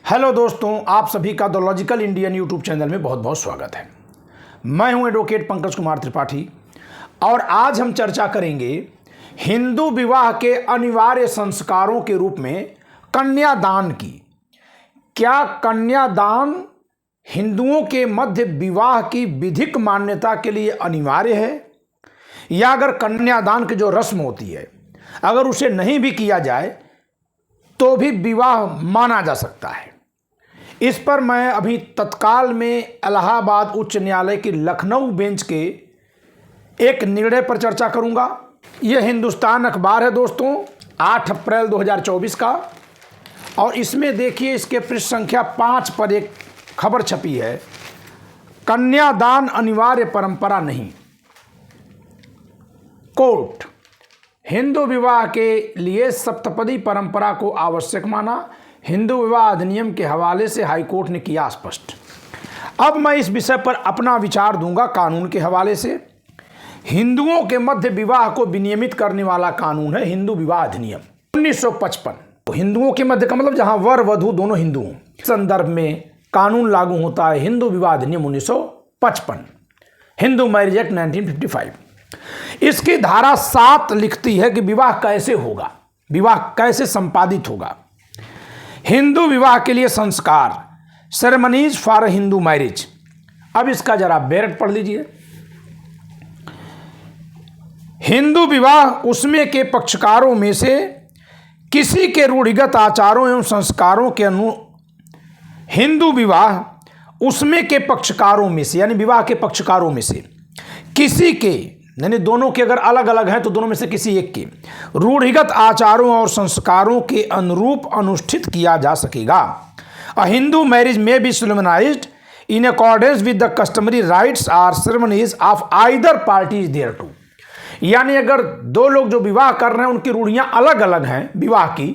Hello दोस्तों, आप सभी का the logical Indian YouTube channel में बहुत बहुत स्वागत है। मैं हूं एडवोकेट पंकज कुमार त्रिपाठी और आज हम चर्चा करेंगे हिंदू विवाह के अनिवार्य संस्कारों के रूप में कन्यादान की। क्या कन्यादान हिंदुओं के मध्य विवाह की विधिक मान्यता के लिए अनिवार्य है, या अगर कन्यादान की जो रस्म होती है अगर उसे नहीं भी किया जाए तो भी विवाह माना जा सकता है। इस पर मैं अभी तत्काल में इलाहाबाद उच्च न्यायालय की लखनऊ बेंच के एक निर्णय पर चर्चा करूंगा। यह हिंदुस्तान अखबार है दोस्तों, 8 अप्रैल 2024 का, और इसमें देखिए इसके पृष्ठ संख्या 5 पर एक खबर छपी है, कन्यादान अनिवार्य परंपरा नहीं। कोर्ट, हिंदू विवाह के लिए सप्तपदी परंपरा को आवश्यक माना। हिंदू विवाह अधिनियम के हवाले से हाईकोर्ट ने किया स्पष्ट। अब मैं इस विषय पर अपना विचार दूंगा कानून के हवाले से। हिंदुओं के मध्य विवाह को विनियमित करने वाला कानून है हिंदू विवाह अधिनियम 1955। तो हिंदुओं के मध्य का मतलब जहां वर वधु दोनों हिंदू हों, संदर्भ में कानून लागू होता है हिंदू विवाह अधिनियम 1955, हिंदू मैरिज एक्ट 1955। इसकी धारा 7 लिखती है कि विवाह कैसे होगा, विवाह कैसे संपादित होगा। हिंदू विवाह के लिए संस्कार, सेरेमनीज फॉर हिंदू मैरिज। अब इसका जरा बैरट पढ़ लीजिए। हिंदू विवाह उसमें के पक्षकारों में से किसी के रूढ़िगत आचारों एवं संस्कारों के हिंदू विवाह उसमें के पक्षकारों में से, यानी विवाह के पक्षकारों में से किसी के, यानी दोनों के अगर अलग अलग हैं तो दोनों में से किसी एक के रूढ़िगत आचारों और संस्कारों के अनुरूप अनुष्ठित किया जा सकेगा। A Hindu marriage may be solemnized in accordance with the customary rites or ceremonies of either parties thereto. यानी अगर दो लोग जो विवाह कर रहे हैं उनकी रूढ़ियां अलग अलग हैं विवाह की,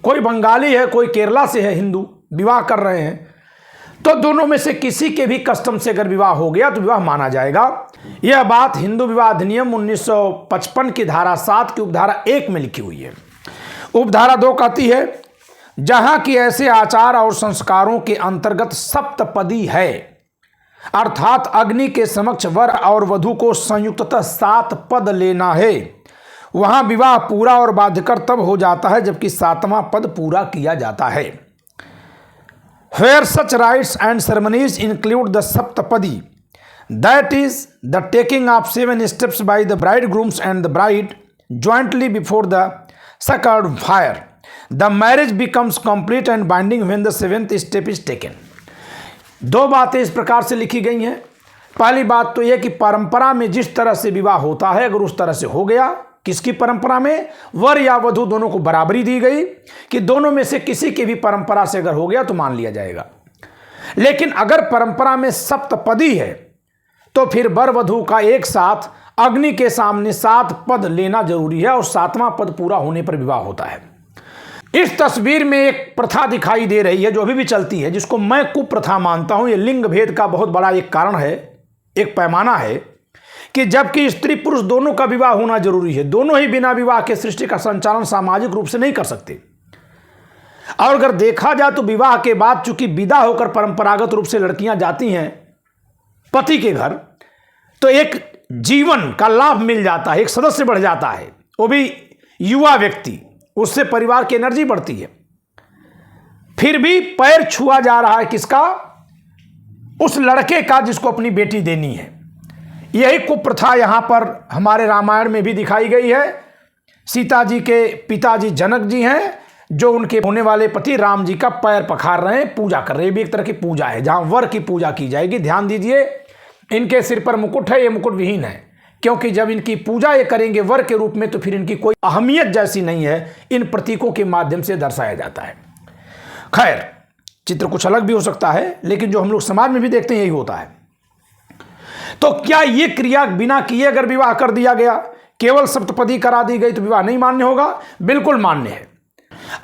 कोई बंगाली है कोई केरला से है, हिंदू विवाह कर रहे हैं, तो दोनों में से किसी के भी कस्टम से अगर विवाह हो गया तो विवाह माना जाएगा। यह बात हिंदू विवाह अधिनियम 1955 की धारा 7 की उपधारा 1 में लिखी हुई है। उपधारा 2 कहती है, जहां की ऐसे आचार और संस्कारों के अंतर्गत सप्तपदी है, अर्थात अग्नि के समक्ष वर और वधु को संयुक्ततः 7 पद लेना है, वहां विवाह पूरा और बाध्यकर तब हो जाता है जबकि 7वां पद पूरा किया जाता है। Where such rites and ceremonies include the saptapadi, that is the taking of 7 steps by the bridegrooms and the bride jointly before the sacred fire, the marriage becomes complete and binding when the 7th step is taken. 2 बातें इस प्रकार से लिखी गई हैं। पहली बात तो यह कि परंपरा में जिस तरह से विवाह होता है अगर उस तरह से हो गया, किसकी परंपरा में, वर या वधु दोनों को बराबरी दी गई कि दोनों में से किसी की भी परंपरा से अगर हो गया तो मान लिया जाएगा। लेकिन अगर परंपरा में सप्तपदी है तो फिर वर वधु का एक साथ अग्नि के सामने 7 पद लेना जरूरी है और 7वां पद पूरा होने पर विवाह होता है। इस तस्वीर में एक प्रथा दिखाई दे रही है जो अभी भी चलती है, जिसको मैं कुप्रथा मानता हूं। यह लिंग भेद का बहुत बड़ा एक कारण है, एक पैमाना है कि जबकि स्त्री पुरुष दोनों का विवाह होना जरूरी है, दोनों ही बिना विवाह के सृष्टि का संचालन सामाजिक रूप से नहीं कर सकते। और अगर देखा जाए तो विवाह के बाद चूंकि विदा होकर परंपरागत रूप से लड़कियां जाती हैं पति के घर, तो एक जीवन का लाभ मिल जाता है, एक सदस्य बढ़ जाता है, वो भी युवा व्यक्ति, उससे परिवार की एनर्जी बढ़ती है। फिर भी पैर छुआ जा रहा है किसका, उस लड़के का जिसको अपनी बेटी देनी है। यही कुप्रथा यहाँ पर हमारे रामायण में भी दिखाई गई है। सीता जी के पिताजी जनक जी हैं जो उनके होने वाले पति राम जी का पैर पखार रहे हैं, पूजा कर रहे हैं। ये भी एक तरह की पूजा है जहाँ वर की पूजा की जाएगी। ध्यान दीजिए, इनके सिर पर मुकुट है, ये मुकुट विहीन है, क्योंकि जब इनकी पूजा ये करेंगे वर के रूप में तो फिर इनकी कोई अहमियत जैसी नहीं है, इन प्रतीकों के माध्यम से दर्शाया जाता है। खैर, चित्र कुछ अलग भी हो सकता है, लेकिन जो हम लोग समाज में भी देखते हैं यही होता है। तो क्या ये क्रिया बिना किए अगर विवाह कर दिया गया, केवल सप्तपदी करा दी गई तो विवाह नहीं मान्य होगा? बिल्कुल मान्य है।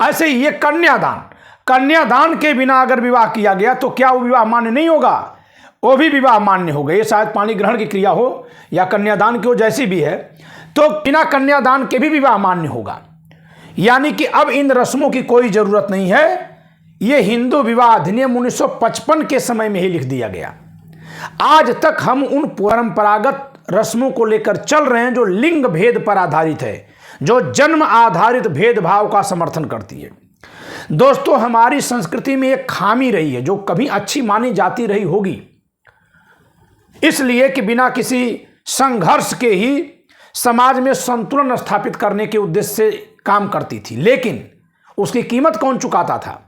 ऐसे ही ये कन्यादान के बिना अगर विवाह किया गया तो क्या वो विवाह मान्य नहीं होगा? वो भी विवाह मान्य होगा। ये शायद पानी ग्रहण की क्रिया हो या कन्यादान की हो, जैसी भी है, तो बिना कन्यादान के भी विवाह मान्य होगा। यानी कि अब इन रस्मों की कोई जरूरत नहीं है ये हिंदू विवाह अधिनियम 1955 के समय में ही लिख दिया गया। आज तक हम उन परंपरागत रस्मों को लेकर चल रहे हैं जो लिंग भेद पर आधारित है, जो जन्म आधारित भेदभाव का समर्थन करती है। दोस्तों, हमारी संस्कृति में एक खामी रही है जो कभी अच्छी मानी जाती रही होगी, इसलिए कि बिना किसी संघर्ष के ही समाज में संतुलन स्थापित करने के उद्देश्य से काम करती थी। लेकिन उसकी कीमत कौन चुकाता था?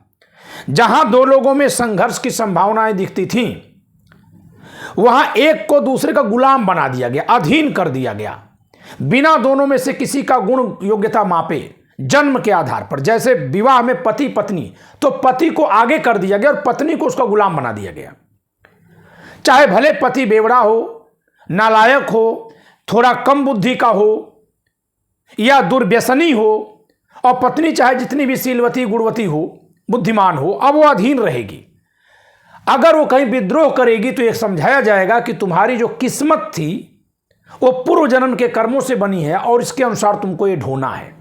जहां दो लोगों में संघर्ष की संभावनाएं दिखती थीं, वहां एक को दूसरे का गुलाम बना दिया गया, अधीन कर दिया गया, बिना दोनों में से किसी का गुण योग्यता मापे जन्म के आधार पर। जैसे विवाह में पति पत्नी, तो पति को आगे कर दिया गया और पत्नी को उसका गुलाम बना दिया गया। चाहे भले पति बेवड़ा हो, नालायक हो, थोड़ा कम बुद्धि का हो या दुर्व्यसनी हो, और पत्नी चाहे जितनी भी शीलवती गुणवती हो, बुद्धिमान हो, अब वो अधीन रहेगी। अगर वो कहीं विद्रोह करेगी तो यह समझाया जाएगा कि तुम्हारी जो किस्मत थी वो पूर्व जन्म के कर्मों से बनी है और इसके अनुसार तुमको ये ढोना है।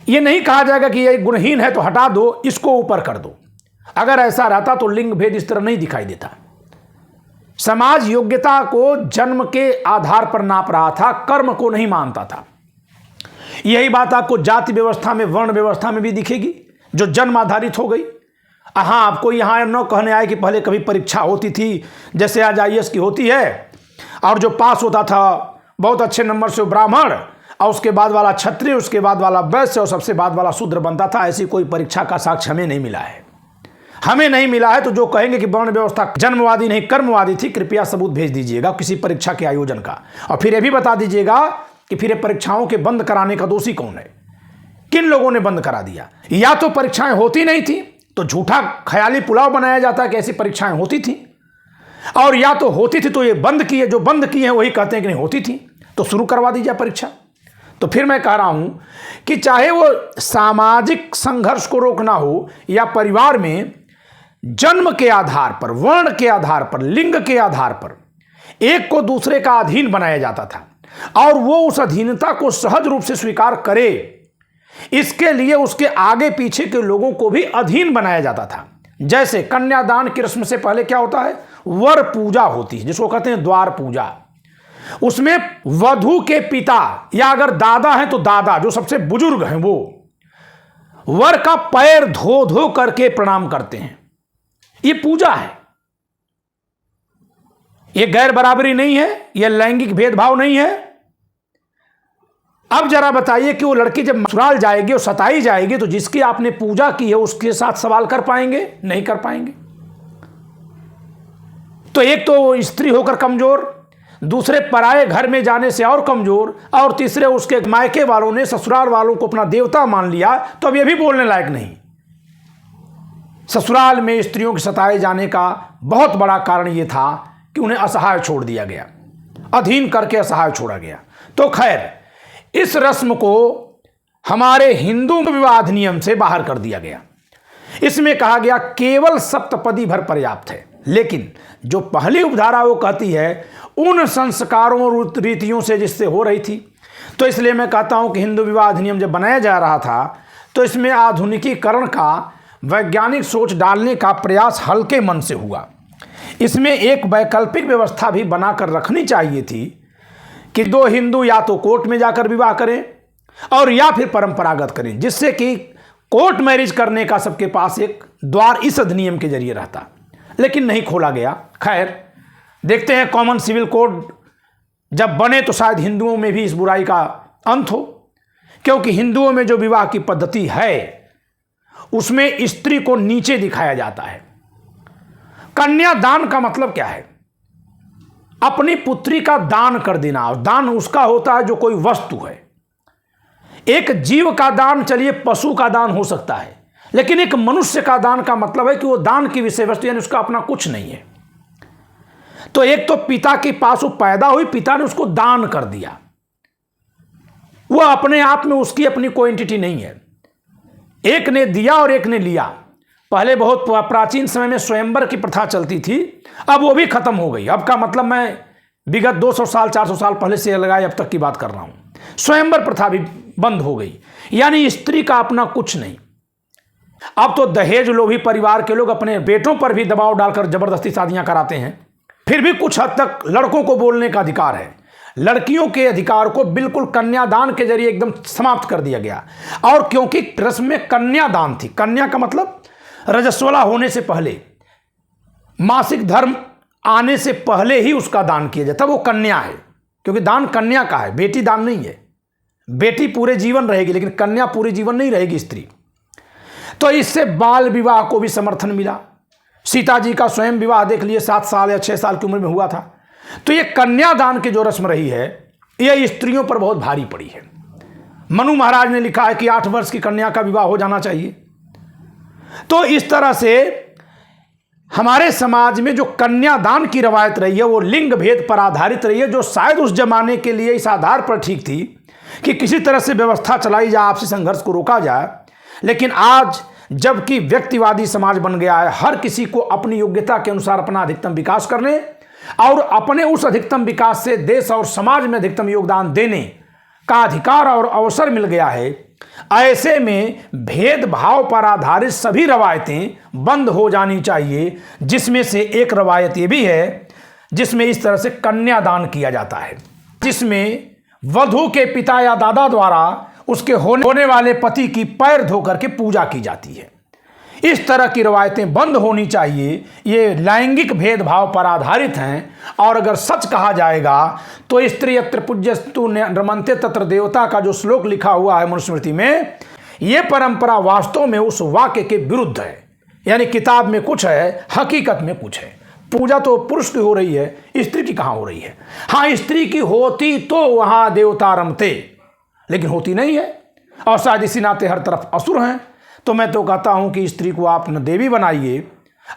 ये नहीं कहा जाएगा कि ये गुणहीन है तो हटा दो, इसको ऊपर कर दो। अगर ऐसा रहता तो लिंग भेद इस तरह नहीं दिखाई देता। समाज योग्यता को जन्म के आधार पर नाप रहा था, कर्म को नहीं मानता था। यही बात आपको जाति व्यवस्था में, वर्ण व्यवस्था में भी दिखेगी, जो जन्म आधारित हो गई। हाँ, आपको यहाँ न कहने आए कि पहले कभी परीक्षा होती थी, जैसे आज IAS की होती है, और जो पास होता था बहुत अच्छे नंबर से ब्राह्मण, और उसके बाद वाला क्षत्रिय, उसके बाद वाला वैश्य और सबसे बाद वाला शूद्र बनता था। ऐसी कोई परीक्षा का साक्ष्य हमें नहीं मिला है। हमें नहीं मिला है तो जो कहेंगे कि वर्ण व्यवस्था जन्मवादी नहीं कर्मवादी थी, कृपया सबूत भेज दीजिएगा किसी परीक्षा के आयोजन का, और फिर यह भी बता दीजिएगा कि फिर परीक्षाओं के बंद कराने का दोषी कौन है, किन लोगों ने बंद करा दिया। या तो परीक्षाएं होती नहीं थी तो झूठा ख्याली पुलाव बनाया जाता है कि ऐसी परीक्षाएं होती थी, और या तो होती थी तो ये बंद की है, जो बंद की है वही कहते हैं कि नहीं होती थी, तो शुरू करवा दीजिए परीक्षा। तो फिर मैं कह रहा हूं कि चाहे वो सामाजिक संघर्ष को रोकना हो या परिवार में जन्म के आधार पर, वर्ण के आधार पर, लिंग के आधार पर एक को दूसरे का अधीन बनाया जाता था, और वो उस अधीनता को सहज रूप से स्वीकार करे, इसके लिए उसके आगे पीछे के लोगों को भी अधीन बनाया जाता था। जैसे कन्यादान की रस्म से पहले क्या होता है? वर पूजा होती है, जिसको कहते हैं द्वार पूजा। उसमें वधू के पिता या अगर दादा है तो दादा, जो सबसे बुजुर्ग हैं, वो वर का पैर धो धो करके प्रणाम करते हैं। ये पूजा है, ये गैर बराबरी नहीं है, ये लैंगिक भेदभाव नहीं है। अब जरा बताइए कि वो लड़की जब ससुराल जाएगी और सताई जाएगी तो जिसकी आपने पूजा की है उसके साथ सवाल कर पाएंगे? नहीं कर पाएंगे। तो एक तो स्त्री होकर कमजोर, दूसरे पराये घर में जाने से और कमजोर, और तीसरे उसके मायके वालों ने ससुराल वालों को अपना देवता मान लिया, तो अब ये भी बोलने लायक नहीं। ससुराल में स्त्रियों के सताए जाने का बहुत बड़ा कारण यह था कि उन्हें असहाय छोड़ दिया गया, अधीन करके असहाय छोड़ा गया। तो खैर, इस रस्म को हमारे हिंदू विवाह अधिनियम से बाहर कर दिया गया। इसमें कहा गया केवल सप्तपदी भर पर्याप्त है। लेकिन जो पहली उपधारा वो कहती है उन संस्कारों और रीतियों से जिससे हो रही थी। तो इसलिए मैं कहता हूं कि हिंदू विवाह अधिनियम जब बनाया जा रहा था तो इसमें आधुनिकीकरण का, वैज्ञानिक सोच डालने का प्रयास हल्के मन से हुआ। इसमें एक वैकल्पिक व्यवस्था भी बनाकर रखनी चाहिए थी कि दो हिंदू या तो कोर्ट में जाकर विवाह करें और या फिर परंपरागत करें, जिससे कि कोर्ट मैरिज करने का सबके पास एक द्वार इस अधिनियम के जरिए रहता, लेकिन नहीं खोला गया। खैर, देखते हैं कॉमन सिविल कोड जब बने तो शायद हिंदुओं में भी इस बुराई का अंत हो, क्योंकि हिंदुओं में जो विवाह की पद्धति है उसमें स्त्री को नीचे दिखाया जाता है। कन्यादान का मतलब क्या है? अपनी पुत्री का दान कर देना, और दान उसका होता है जो कोई वस्तु है। एक जीव का दान, चलिए पशु का दान हो सकता है, लेकिन एक मनुष्य का दान का मतलब है कि वो दान की विषय वस्तु, यानी उसका अपना कुछ नहीं है। तो एक तो पिता के पास वो पैदा हुई, पिता ने उसको दान कर दिया, वो अपने आप में उसकी अपनी कोई एंटिटी नहीं है। एक ने दिया और एक ने लिया। पहले बहुत प्राचीन समय में स्वयंवर की प्रथा चलती थी, अब वो भी खत्म हो गई। अब का मतलब मैं विगत 200 साल 400 साल पहले से लगाए अब तक की बात कर रहा हूं। स्वयंवर प्रथा भी बंद हो गई, यानी स्त्री का अपना कुछ नहीं। अब तो दहेज लोभी परिवार के लोग अपने बेटों पर भी दबाव डालकर जबरदस्ती शादियां कराते हैं। फिर भी कुछ हद तक लड़कों को बोलने का अधिकार है। लड़कियों के अधिकार को बिल्कुल कन्यादान के जरिए एकदम समाप्त कर दिया गया। और क्योंकि रस्म में कन्यादान थी, कन्या का मतलब रजस्वला होने से पहले, मासिक धर्म आने से पहले ही उसका दान किया जाता, वो कन्या है। क्योंकि दान कन्या का है, बेटी दान नहीं है। बेटी पूरे जीवन रहेगी लेकिन कन्या पूरे जीवन नहीं रहेगी स्त्री। तो इससे बाल विवाह को भी समर्थन मिला। सीता जी का स्वयं विवाह देख लिए 7 साल या 6 साल की उम्र में हुआ था। तो ये कन्यादान की जो रस्म रही है ये स्त्रियों पर बहुत भारी पड़ी है। मनु महाराज ने लिखा है कि 8 वर्ष की कन्या का विवाह हो जाना चाहिए। तो इस तरह से हमारे समाज में जो कन्यादान की रवायत रही है वो लिंग भेद पर आधारित रही है, जो शायद उस जमाने के लिए इस आधार पर ठीक थी कि किसी तरह से व्यवस्था चलाई जाए, आपसी संघर्ष को रोका जाए। लेकिन आज जबकि व्यक्तिवादी समाज बन गया है, हर किसी को अपनी योग्यता के अनुसार अपना अधिकतम विकास करने और अपने उस अधिकतम विकास से देश और समाज में अधिकतम योगदान देने का अधिकार और अवसर मिल गया है, ऐसे में भेदभाव पर आधारित सभी रवायतें बंद हो जानी चाहिए। जिसमें से एक रवायत ये भी है जिसमें इस तरह से कन्यादान किया जाता है, जिसमें वधू के पिता या दादा द्वारा उसके होने वाले पति की पैर धोकर के पूजा की जाती है। इस तरह की रवायतें बंद होनी चाहिए। ये लैंगिक भेदभाव पर आधारित हैं। और अगर सच कहा जाएगा तो स्त्री यत्र पूज्यस्तु रमन्ते तत्र देवता का जो श्लोक लिखा हुआ है मनुस्मृति में, ये परंपरा वास्तव में उस वाक्य के विरुद्ध है। यानी किताब में कुछ है, हकीकत में कुछ है। पूजा तो पुरुष की हो रही है, स्त्री की कहाँ हो रही है। हाँ, स्त्री की होती तो वहाँ देवता रमते, लेकिन होती नहीं है। और शायद इसी नाते हर तरफ असुर हैं। तो मैं तो कहता हूं कि स्त्री को आप न देवी बनाइए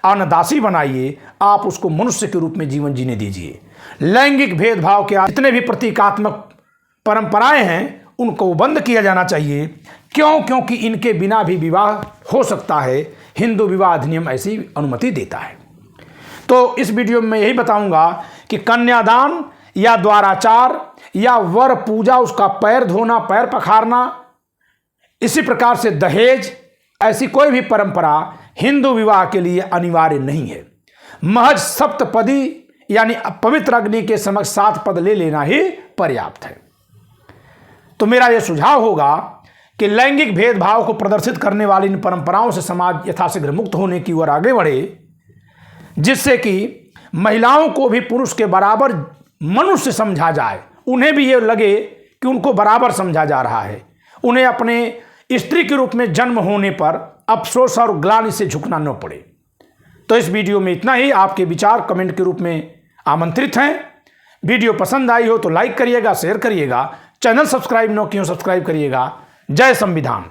और न दासी बनाइए, आप उसको मनुष्य के रूप में जीवन जीने दीजिए। लैंगिक भेदभाव के जितने भी प्रतीकात्मक परंपराएं हैं उनको बंद किया जाना चाहिए। क्योंकि इनके बिना भी विवाह हो सकता है। हिंदू विवाह अधिनियम ऐसी अनुमति देता है। तो इस वीडियो में मैं यही बताऊंगा कि कन्यादान या द्वाराचार या वर पूजा, उसका पैर धोना, पैर पखारना, इसी प्रकार से दहेज, ऐसी कोई भी परंपरा हिंदू विवाह के लिए अनिवार्य नहीं है। महज सप्तपदी यानी पवित्र अग्नि के समक्ष 7 पद ले लेना ही पर्याप्त है। तो मेरा यह सुझाव होगा कि लैंगिक भेदभाव को प्रदर्शित करने वाली इन परंपराओं से समाज यथाशीघ्र मुक्त होने की ओर आगे बढ़े, जिससे कि महिलाओं को भी पुरुष के बराबर मनुष्य समझा जाए। उन्हें भी ये लगे कि उनको बराबर समझा जा रहा है। उन्हें अपने स्त्री के रूप में जन्म होने पर अफसोस और ग्लानि से झुकना न पड़े। तो इस वीडियो में इतना ही। आपके विचार कमेंट के रूप में आमंत्रित हैं। वीडियो पसंद आई हो तो लाइक करिएगा, शेयर करिएगा, चैनल सब्सक्राइब न किया सब्सक्राइब करिएगा। जय संविधान।